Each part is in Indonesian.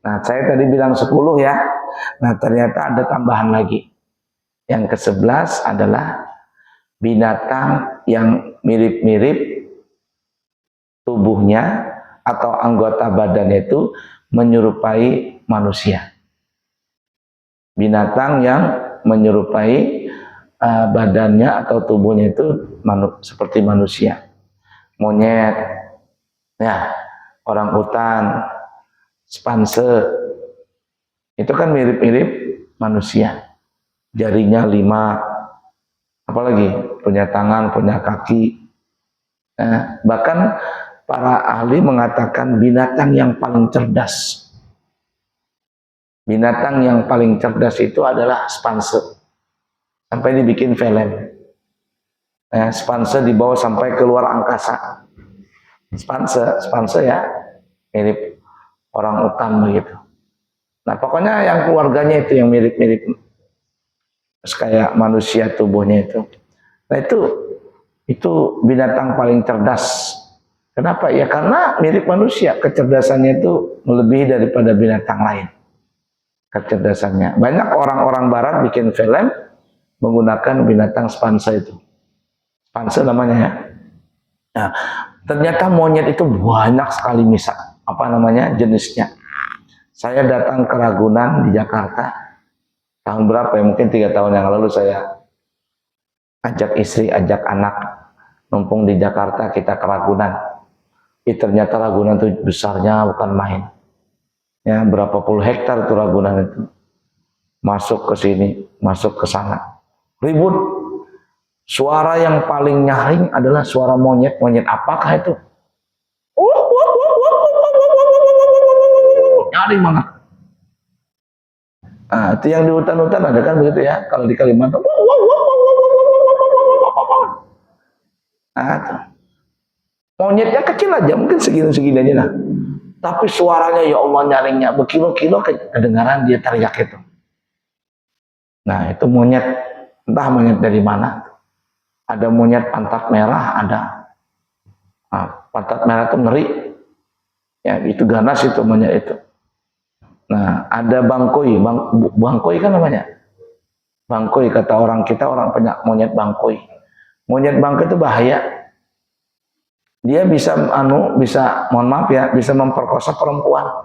Nah, saya tadi bilang 10 ya. Nah, ternyata ada tambahan lagi. Yang ke-11 adalah binatang yang mirip-mirip tubuhnya atau anggota badannya itu menyerupai manusia. Binatang yang menyerupai badannya atau tubuhnya itu seperti manusia. Monyet, ya, orang hutan, spanse, itu kan mirip-mirip manusia. Jarinya 5, apalagi punya tangan, punya kaki. Bahkan para ahli mengatakan binatang yang paling cerdas. Binatang yang paling cerdas itu adalah spanse. Sampai dibikin film. Spanse dibawa sampai keluar angkasa. Spanse ya, mirip orang hutan begitu. Nah, pokoknya yang keluarganya itu yang mirip-mirip kayak manusia tubuhnya itu. Nah, itu binatang paling cerdas. Kenapa? Ya karena mirip manusia, kecerdasannya itu melebihi daripada binatang lain. Kecerdasannya. Banyak orang-orang barat bikin film menggunakan binatang spanse itu. Spanse namanya ya. Nah, ternyata monyet itu banyak sekali jenisnya. Saya datang ke Ragunan di Jakarta tahun berapa ya, mungkin 3 tahun yang lalu saya ajak istri, ajak anak numpung di Jakarta, kita ke Ragunan. Ternyata Ragunan itu besarnya bukan main. Ya, berapa puluh hektar itu Ragunan itu. Masuk ke sini, masuk ke sana. Ribut. Suara yang paling nyaring adalah suara monyet. Monyet apakah itu? Nyaring banget. Nah, itu yang di hutan-hutan ada kan begitu ya. Kalau di Kalimantan. Nah, itu. Monyetnya kecil aja, mungkin segini-segini aja lah. Tapi suaranya ya Allah nyaringnya berkilo-kilo kedengaran dia teriak itu. Nah, itu monyet, entah monyet dari mana. Ada monyet pantat merah, ada. Nah, pantat merah itu ngeri. Ya, itu ganas itu monyet itu. Nah, ada bangkoi, bangkoi kan namanya. Bangkoi kata orang kita, orang punya monyet bangkoi. Monyet bangkoi itu bahaya. Dia bisa mohon maaf ya, bisa memperkosa perempuan.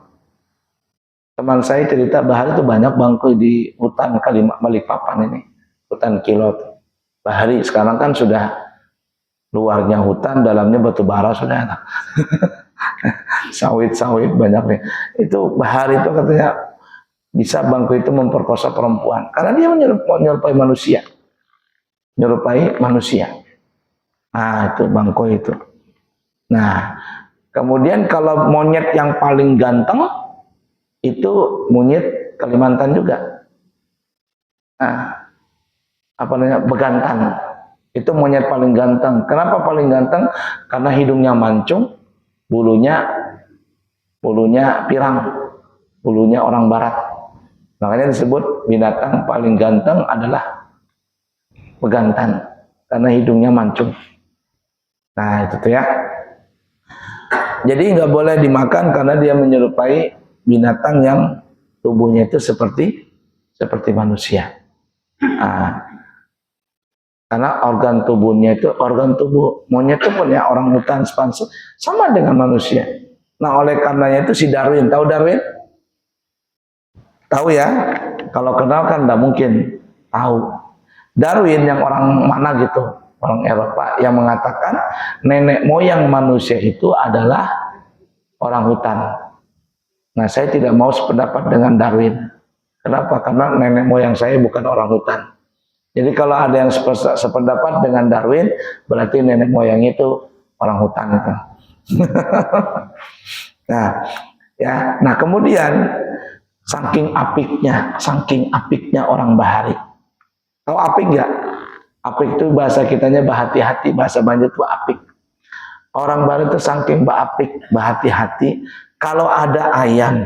Teman saya cerita bahari itu banyak bangkoi di hutan Balikpapan ini, hutan Kilot. Bahari sekarang kan sudah luarnya hutan, dalamnya batu bara sudah. Sawit-sawit banyak nih. Itu bahari itu katanya bisa bangkoi itu memperkosa perempuan karena dia menyerupai manusia. Menyerupai manusia. Nah, itu bangkoi itu. Nah, kemudian kalau monyet yang paling ganteng itu monyet Kalimantan juga. Nah, begantan. Itu monyet paling ganteng. Kenapa paling ganteng? Karena hidungnya mancung, bulunya pirang, bulunya orang barat. Makanya disebut binatang paling ganteng adalah begantan karena hidungnya mancung. Nah, itu tuh ya. Jadi nggak boleh dimakan karena dia menyerupai binatang yang tubuhnya itu seperti manusia. Nah, karena organ tubuh monyet itu punya orang hutan spanse sama dengan manusia. Nah, oleh karenanya itu si Darwin, tahu Darwin? Tahu ya? Kalau kenal kan nggak mungkin tahu. Darwin yang orang mana gitu? Orang Eropa yang mengatakan nenek moyang manusia itu adalah orang hutan. Nah, saya tidak mau sependapat dengan Darwin. Kenapa? Karena nenek moyang saya bukan orang hutan. Jadi kalau ada yang sependapat dengan Darwin, berarti nenek moyang itu orang hutan itu. Nah, kemudian saking apiknya orang bahari. Tahu apik nggak? Apik itu bahasa kitanya bahati-hati, bahasa Banjar itu apik. Orang Barat itu saking bahati-hati, kalau ada ayam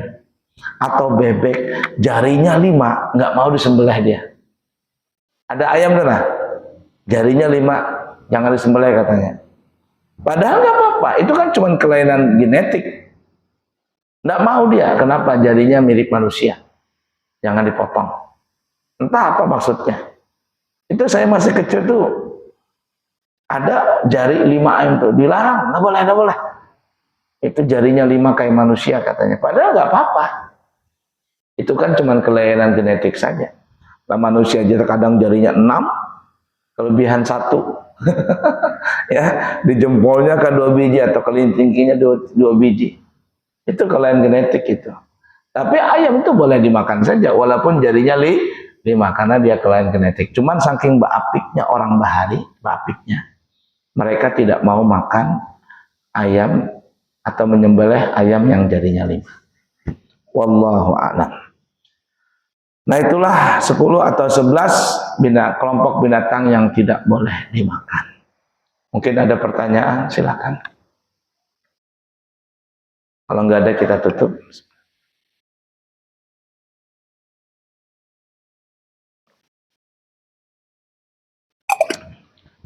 atau bebek, jarinya 5, nggak mau disembelih dia. Ada ayam kan? Jarinya 5, jangan disembelih katanya. Padahal nggak apa-apa, itu kan cuma kelainan genetik. Nggak mau dia. Kenapa? Jarinya mirip manusia. Jangan dipotong. Entah apa maksudnya. Itu saya masih kecil tuh. Ada jari 5 tuh. Dilarang. Nggak boleh, nggak boleh. Itu jarinya 5 kayak manusia katanya. Padahal nggak apa-apa. Itu kan cuma kelainan genetik saja. Nah, manusia aja kadang jarinya 6. Kelebihan 1. Ya, di jempolnya kan 2 biji atau kelingkingnya 2 biji. Itu kelainan genetik itu. Tapi ayam itu boleh dimakan saja walaupun jarinya 5 karena dia kelainan genetik. Cuman saking apiknya orang Bahari, apiknya, mereka tidak mau makan ayam atau menyembelih ayam yang jarinya 5. Wallahu a'lam. Nah, itulah 10 atau 11 kelompok binatang yang tidak boleh dimakan. Mungkin ada pertanyaan, silakan. Kalau nggak ada kita tutup.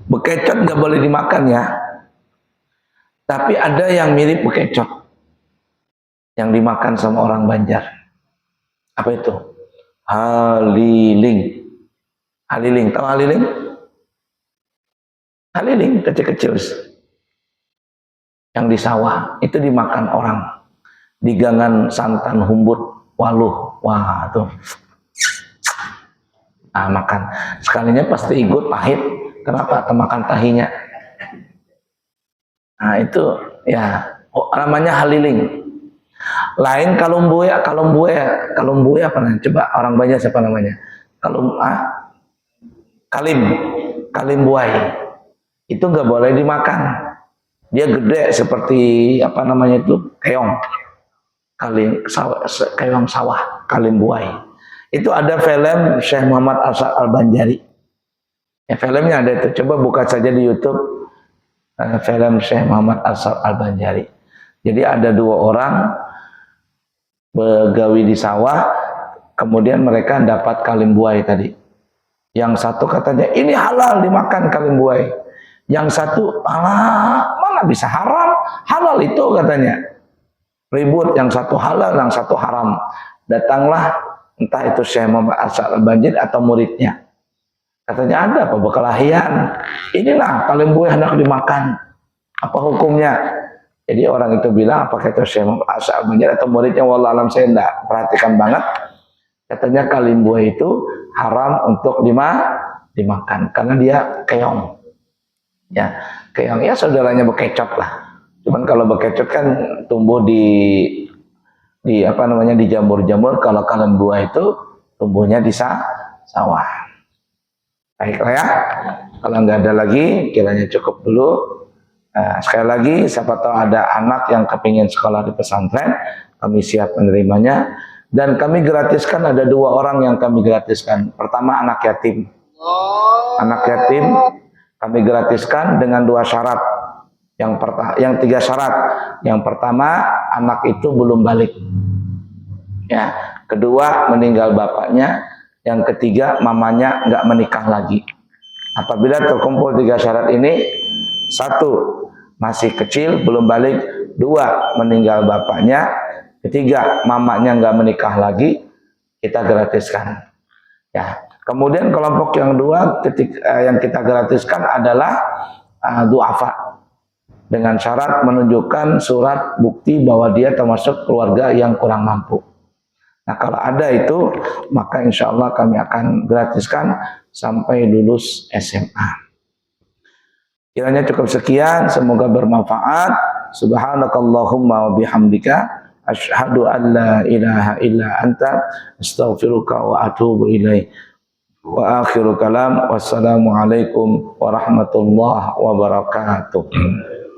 Bekecot nggak boleh dimakan ya. Tapi ada yang mirip bekecot yang dimakan sama orang Banjar. Apa itu? Haliling. Haliling, tahu haliling? Haliling kecil-kecil. Yang di sawah itu dimakan orang. Di gangan santan humbut waluh. Wah, tuh. Nah, makan. Sekalinya pasti ikut pahit. Kenapa? Makan tahinya. Nah, itu ya namanya haliling. Lain kalumbue apa namanya? Coba orang Banjar siapa namanya? Kalim buai. Itu nggak boleh dimakan. Dia gede seperti apa namanya itu? Keong. Keong sawah, kalim buai. Itu ada film Syekh Muhammad Al-Banjari. Ya, filmnya ada itu. Coba buka saja di YouTube film Syekh Muhammad Al-Banjari. Jadi ada 2 orang begawi di sawah, kemudian mereka dapat kalim buai tadi. Yang satu katanya ini halal dimakan kalim buai. Yang satu mana bisa haram? Halal itu katanya. Ribut, yang satu halal, yang satu haram. Datanglah entah itu Syekh Muhammad Al-Banjari atau muridnya. Katanya ada apa berkelahian. Inilah kalim buai hendak dimakan. Apa hukumnya? Jadi orang itu bilang apakah itu Syekh Muhammad Al-Banjari atau muridnya, wallahu alam, saya enggak perhatikan banget. Katanya kalim buai itu haram untuk dimakan karena dia keong. Ya, keong ya saudaranya bekecot lah. Cuman kalau bekecot kan tumbuh di apa namanya di jamur-jamur, kalau kalim buai itu tumbuhnya di sawah. Baiklah ya. Kalau nggak ada lagi, kiranya cukup dulu. Sekali lagi, siapa tahu ada anak yang kepingin sekolah di pesantren, kami siap menerimanya. Dan kami gratiskan, ada 2 orang yang kami gratiskan. Pertama, anak yatim. Anak yatim kami gratiskan dengan 2 syarat. Yang 3 syarat. Yang pertama, anak itu belum balik. Ya. Kedua, meninggal bapaknya. Yang ketiga, mamanya nggak menikah lagi. Apabila terkumpul 3 syarat ini, 1, masih kecil, belum balik. 2, meninggal bapaknya. 3, mamanya nggak menikah lagi, kita gratiskan. Ya. Kemudian kelompok yang 2, yang kita gratiskan adalah duafa. Dengan syarat menunjukkan surat bukti bahwa dia termasuk keluarga yang kurang mampu. Nah, kalau ada itu, maka insya Allah kami akan gratiskan sampai lulus SMA. Kiranya cukup sekian, semoga bermanfaat. Subhanakallahumma wa bihamdika, asyhadu an la ilaha illa anta, astaghfiruka wa atubu ilaik. Wa akhiru kalam, wassalamualaikum warahmatullahi wabarakatuh.